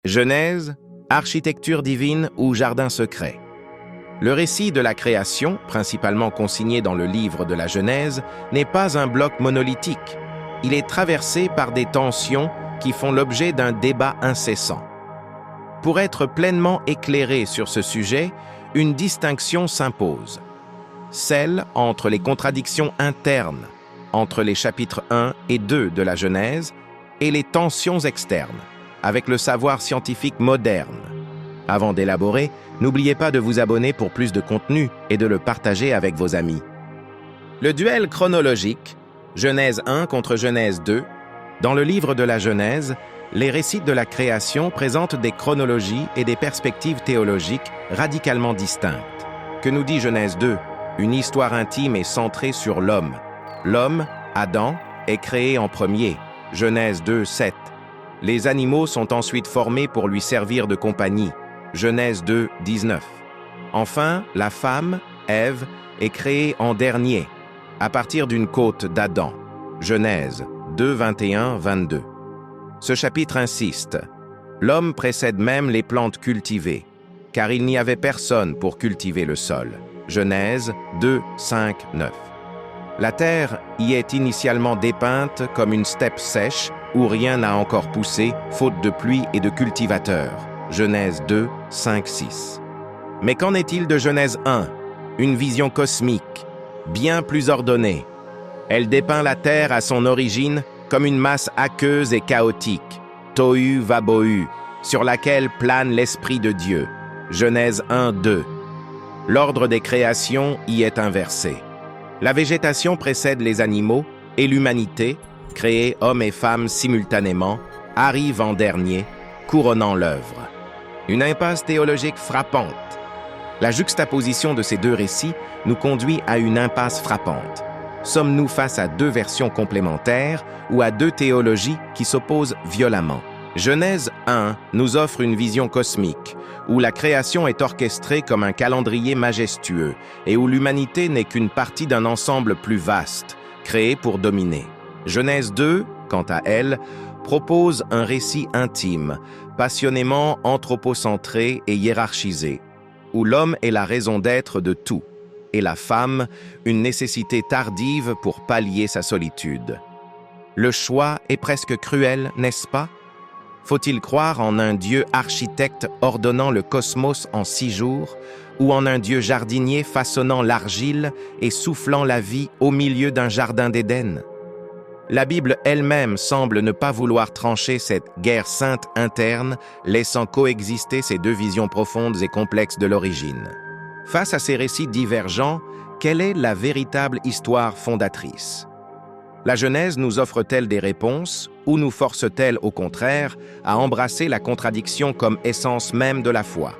Genèse, architecture divine ou jardin secret. Le récit de la création, principalement consigné dans le livre de la Genèse, n'est pas un bloc monolithique. Il est traversé par des tensions qui font l'objet d'un débat incessant. Pour être pleinement éclairé sur ce sujet, une distinction s'impose. Celle entre les contradictions internes, entre les chapitres 1 et 2 de la Genèse, et les tensions externes, avec le savoir scientifique moderne. Avant d'élaborer, n'oubliez pas de vous abonner pour plus de contenu et de le partager avec vos amis. Le duel chronologique, Genèse 1 contre Genèse 2, dans le livre de la Genèse, les récits de la création présentent des chronologies et des perspectives théologiques radicalement distinctes. Que nous dit Genèse 2? Une histoire intime et centrée sur l'homme. L'homme, Adam, est créé en premier. Genèse 2, 7. Les animaux sont ensuite formés pour lui servir de compagnie. Genèse 2, 19. Enfin, la femme, Ève, est créée en dernier, à partir d'une côte d'Adam. Genèse 2, 21, 22. Ce chapitre insiste. L'homme précède même les plantes cultivées, car il n'y avait personne pour cultiver le sol. Genèse 2, 5, 9. La terre y est initialement dépeinte comme une steppe sèche où rien n'a encore poussé, faute de pluie et de cultivateurs. Genèse 2, 5, 6. Mais qu'en est-il de Genèse 1? Une vision cosmique, bien plus ordonnée. Elle dépeint la terre à son origine comme une masse aqueuse et chaotique, tohu vabohu, sur laquelle plane l'Esprit de Dieu. Genèse 1, 2. L'ordre des créations y est inversé. La végétation précède les animaux et l'humanité, créée hommes et femmes simultanément, arrive en dernier, couronnant l'œuvre. Une impasse théologique frappante. La juxtaposition de ces deux récits nous conduit à une impasse frappante. Sommes-nous face à deux versions complémentaires ou à deux théologies qui s'opposent violemment? Genèse 1 nous offre une vision cosmique, où la création est orchestrée comme un calendrier majestueux et où l'humanité n'est qu'une partie d'un ensemble plus vaste, créé pour dominer. Genèse 2, quant à elle, propose un récit intime, passionnément anthropocentré et hiérarchisé, où l'homme est la raison d'être de tout, et la femme, une nécessité tardive pour pallier sa solitude. Le choix est presque cruel, n'est-ce pas? Faut-il croire en un Dieu architecte ordonnant le cosmos en 6 jours, ou en un Dieu jardinier façonnant l'argile et soufflant la vie au milieu d'un jardin d'Éden? La Bible elle-même semble ne pas vouloir trancher cette guerre sainte interne, laissant coexister ces deux visions profondes et complexes de l'origine. Face à ces récits divergents, quelle est la véritable histoire fondatrice? La Genèse nous offre-t-elle des réponses ou nous force-t-elle au contraire à embrasser la contradiction comme essence même de la foi?